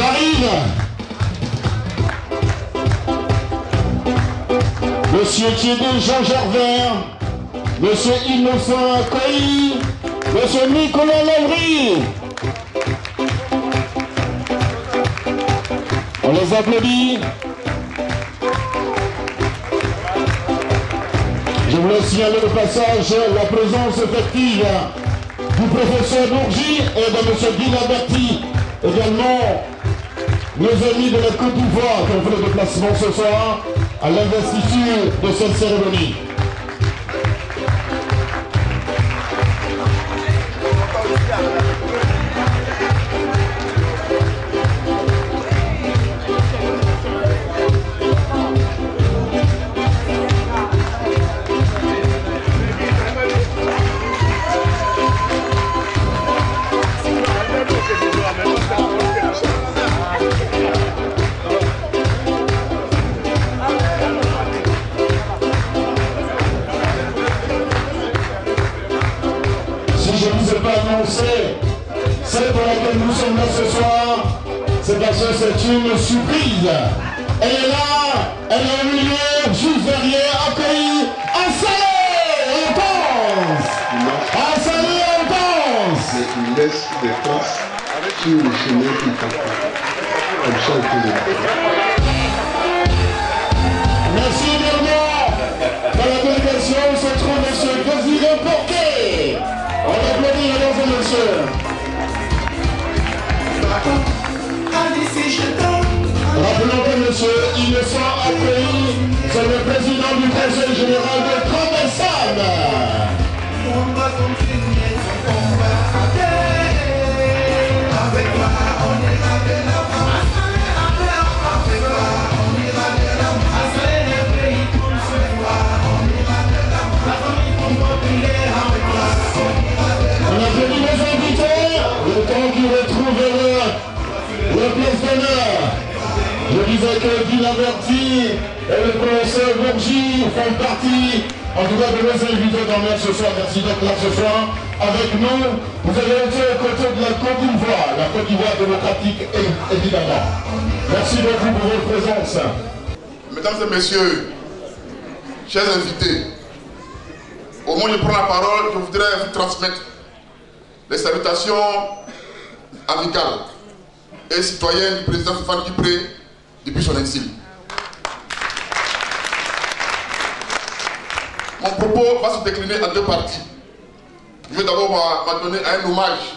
J'arrive. Monsieur Thierry Jean Gervais, Monsieur Innocent Coy, Monsieur Nicolas Lavry. On les applaudit. Je voulais signaler au passage la présence effective du professeur Bourgi et de M. Guy Laberti. Également, nos amis de la Côte d'Ivoire qui ont fait le déplacement ce soir à l'investiture de cette cérémonie. Celle pour laquelle nous sommes là ce soir, c'est parce que c'est une surprise. Elle est là, elle est au milieu, juste derrière, accueillie, installée, on pense. Installée, on pense. Mais il laisse des traces sur le chemin qu'il parcourt. Comme ça, il peut les Merci également. Dans la délégation se trouve M. Désiré Porquet. On applaudit mesdames et messieurs. Rappelons que M. Innocent accueilli, c'est le président du Conseil général de Tramessam. On va continuer son combat avec moi, on ira de l'avant. Avec moi, on ira de l'avant. Avec le pays comme ce soir, on ira de l'avant. La famille populaire avec moi, on ira de l'avant. On applaudit nos invités, le temps qu'ils retrouvent la place d'honneur. Je disais que Guy Laberti et le professeur Bourgi font partie, en tout cas, de nos invités d'honneur ce soir. Merci d'être là ce soir avec nous. Vous avez été aux côtés de la Côte d'Ivoire, la Côte d'Ivoire démocratique évidemment. Merci beaucoup pour votre présence. Mesdames et messieurs, chers invités, au moment où je prends la parole, je voudrais vous transmettre les salutations amicales et citoyennes du président Stéphane Guibré depuis son exil. Mon propos va se décliner en deux parties. Je vais d'abord m'adonner à un hommage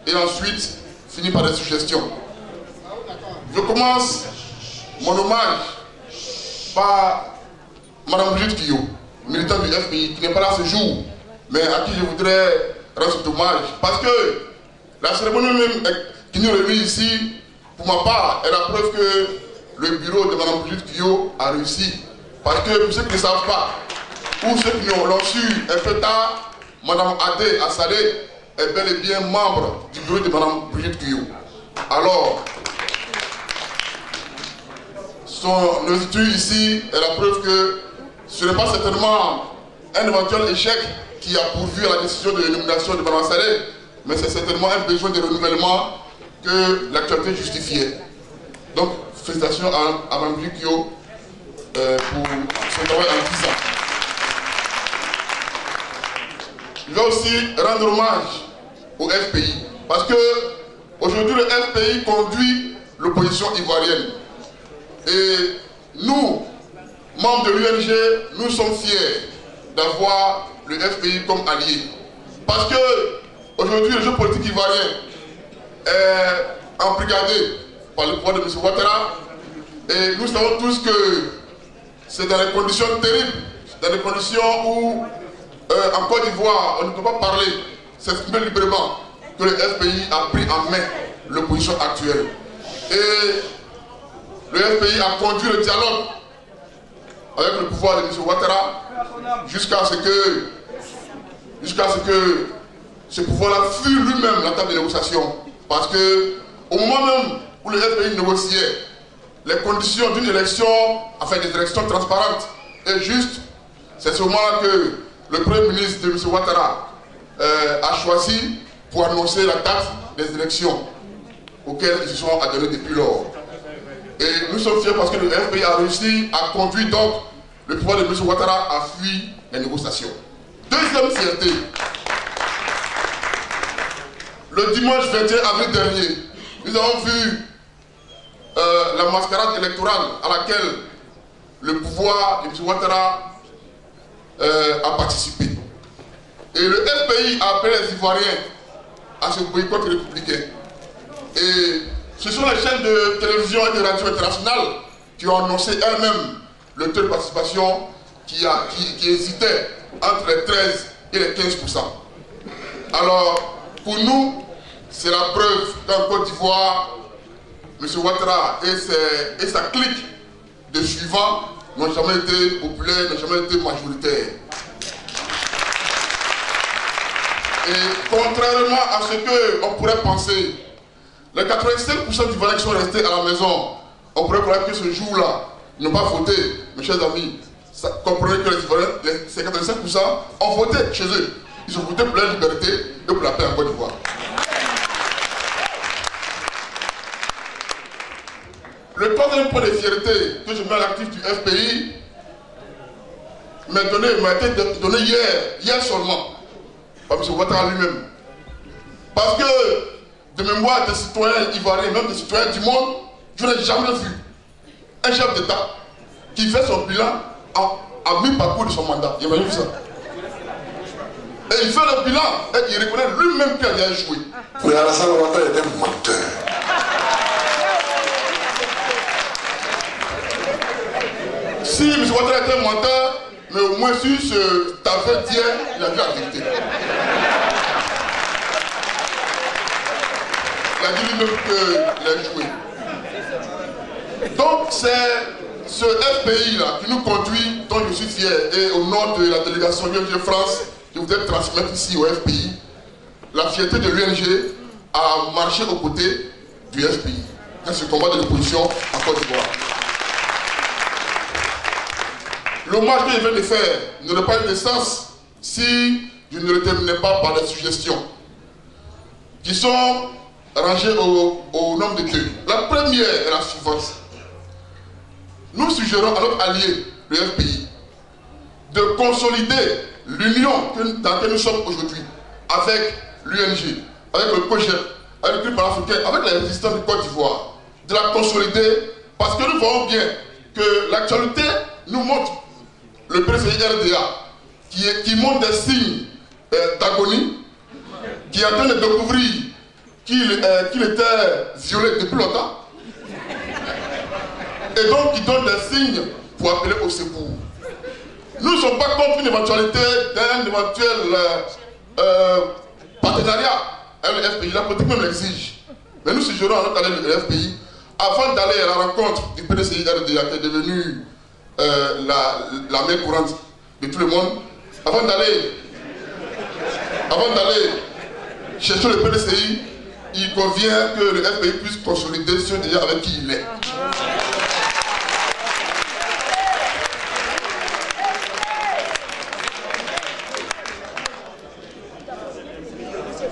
et ensuite finir par des suggestions. Je commence mon hommage par Mme Brigitte Kio, militante du FPI, qui n'est pas là ce jour, mais à qui je voudrais rendre cet hommage. Parce que la cérémonie même qui nous réunit ici, pour ma part, est la preuve que le bureau de Mme Brigitte Kio a réussi. Parce que pour ceux qui ne savent pas, ou ceux qui l'ont su un peu tard, Mme Adé Assalé est bel et bien membre du bureau de Mme Brigitte Kio. Alors, son institut ici est la preuve que ce n'est pas certainement un éventuel échec qui a pourvu à la décision de nomination de Mme Assalé, mais c'est certainement un besoin de renouvellement que l'actualité justifiait. Donc, félicitations à Mme Brigitte Kio pour son travail en 10 ans. Je vais aussi rendre hommage au FPI, parce que aujourd'hui le FPI conduit l'opposition ivoirienne. Et nous, membres de l'UNG, nous sommes fiers d'avoir le FPI comme allié. Parce que aujourd'hui le jeu politique ivoirien est embrigadé par le pouvoir de M. Ouattara. Et nous savons tous que c'est dans des conditions terribles, dans des conditions où en Côte d'Ivoire, on ne peut pas parler, s'exprimer librement, que le FPI a pris en main l'opposition actuelle. Et le FPI a conduit le dialogue avec le pouvoir de M. Ouattara jusqu'à ce que ce pouvoir-là fût lui-même la table de négociation. Parce que au moment même où le FPI négociait les conditions d'une élection, enfin des élections transparentes et justes, c'est ce moment-là que le Premier ministre de M. Ouattara a choisi pour annoncer la date des élections. auxquels ils se sont adhérés depuis lors. Et nous sommes fiers parce que le FPI a réussi à conduire donc le pouvoir de M. Ouattara à fuir les négociations. Deuxième fierté. Le dimanche 21 avril dernier, nous avons vu la mascarade électorale à laquelle le pouvoir de M. Ouattara a participé. Et le FPI a appelé les Ivoiriens à ce boycott républicain. Et ce sont les chaînes de télévision et de radio internationales qui ont annoncé elles-mêmes le taux de participation qui hésitait entre les 13 et les 15%. Alors, pour nous, c'est la preuve qu'en Côte d'Ivoire, M. Ouattara et sa clique de suivants n'ont jamais été populaires, n'ont jamais été majoritaires. Et contrairement à ce qu'on pourrait penser, les 85% d'Ivoiriens qui sont restés à la maison, on pourrait croire que ce jour-là, ils n'ont pas voté. Mes chers amis, comprenez que les Ivoiriens, ces 85% ont voté chez eux. Ils ont voté pour la liberté et pour la paix en Côte d'Ivoire. Le troisième point de fierté que je mets à l'actif du FPI m'a été donné hier seulement, par M. Ouattara lui-même. Parce que, de mémoire des citoyens ivoiriens, même des citoyens du monde, je n'ai jamais vu un chef d'État qui fait son bilan à mi-parcours de son mandat. Il m'a vu ça. Et il fait le bilan et il reconnaît lui-même qu'il a échoué. Mais Alassane Ouattara est un menteur. Si M. Ouattara était un menteur, mais au moins sur ce tafel d'hier, il a dit la vérité. Il a dit lui-même qu'il a échoué. Donc c'est ce FPI-là qui nous conduit, dont je suis fier, et au nom de la délégation UNG France, je voudrais transmettre ici au FPI la fierté de l'UNG à marcher aux côtés du FPI dans ce combat de l'opposition en Côte d'Ivoire. L'hommage que je viens de faire n'aurait pas eu de sens si je ne le terminais pas par des suggestions qui sont rangées au nombre de deux. La première est la suivante. Nous suggérons à notre allié, le FPI, de consolider l'union dans laquelle nous sommes aujourd'hui avec l'UNG, avec le COGEP, avec le Club panafricain, avec les résistants de Côte d'Ivoire, de la consolider parce que nous voyons bien que l'actualité nous montre le président RDA qui montre des signes d'agonie, qui est en train de découvrir qu'il était violé depuis longtemps et donc qui donne des signes pour appeler au secours. Nous ne sommes pas contre une éventualité d'un éventuel partenariat avec le FPI. La politique même l'exige. Mais nous suggérons à notre allié le FPI, avant d'aller à la rencontre du PDCI RDA qui est devenu la main courante de tout le monde, avant d'aller chercher le PDCI, il convient que le FPI puisse consolider ceux déjà avec qui il est.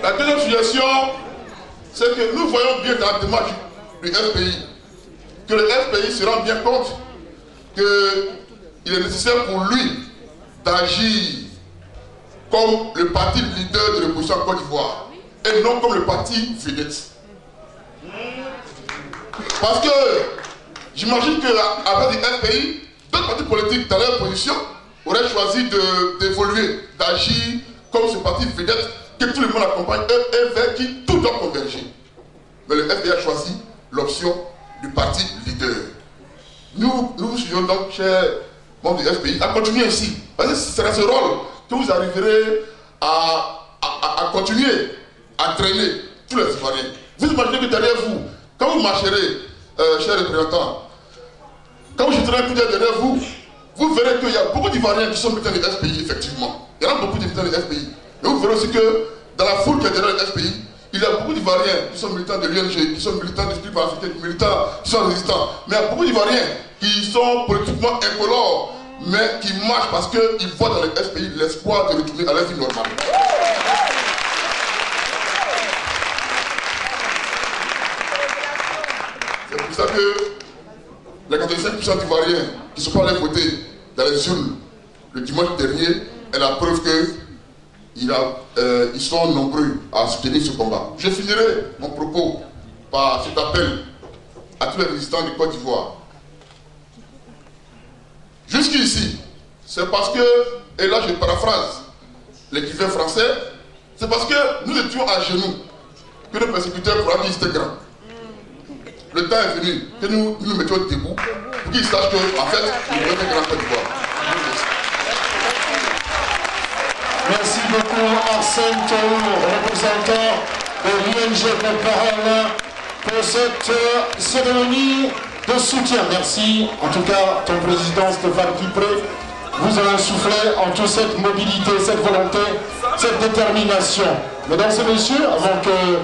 La deuxième suggestion, c'est que nous voyons bien dans la démarche du FPI que le FPI se rend bien compte qu'il est nécessaire pour lui d'agir comme le parti leader de l'opposition en Côte d'Ivoire et non comme le parti vedette. Parce que j'imagine qu'avec le FPI, d'autres partis politiques dans leur position auraient choisi d'évoluer, d'agir comme ce parti vedette que tout le monde accompagne et vers qui tout doit converger. Mais le FPI a choisi l'option du parti leader. Nous suivons donc, chers membres du FPI, à continuer ainsi. Parce que c'est dans ce rôle que vous arriverez à continuer à traîner tous les Ivoiriens. Vous imaginez que derrière vous, quand vous marcherez, chers représentants, quand vous jetterez un coup d'œil derrière vous, vous verrez qu'il y a beaucoup d'Ivoiriens qui sont militants du FPI, effectivement. Il y en a beaucoup de militants du FPI. Et vous verrez aussi que dans la foule qui est derrière le FPI, il y a beaucoup d'Ivoiriens qui sont militants de l'UNG, qui sont militants du Club panafricain, militants qui sont résistants. Mais il y a beaucoup d'Ivoiriens qui sont politiquement incolores, mais qui marchent parce qu'ils voient dans le FPI l'espoir de retourner à la vie normale. C'est ça que les 85% d'Ivoiriens qui ne sont pas allés voter dans les urnes le dimanche dernier est la preuve qu'ils sont nombreux à soutenir ce combat. Je finirai mon propos par cet appel à tous les résistants du Côte d'Ivoire. Jusqu'ici, c'est parce que, et là je paraphrase l'écrivain français, c'est parce que nous étions à genoux que nos persécuteurs croyaient qu'ils étaient grands. Le temps est venu que nous nous mettions debout pour qu'ils sachent qu'en fait, nous devons être grands Côte d'Ivoire. Merci beaucoup Arsène Taour, représentant de l'ING Porte-Parole, pour cette cérémonie de soutien. Merci. En tout cas, ton président Stéphane Kipré vous a insufflé en toute cette mobilité, cette volonté, cette détermination. Mesdames et messieurs, avant que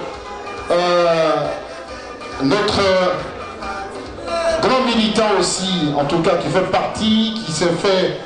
notre grand militant aussi, en tout cas qui fait partie, qui s'est fait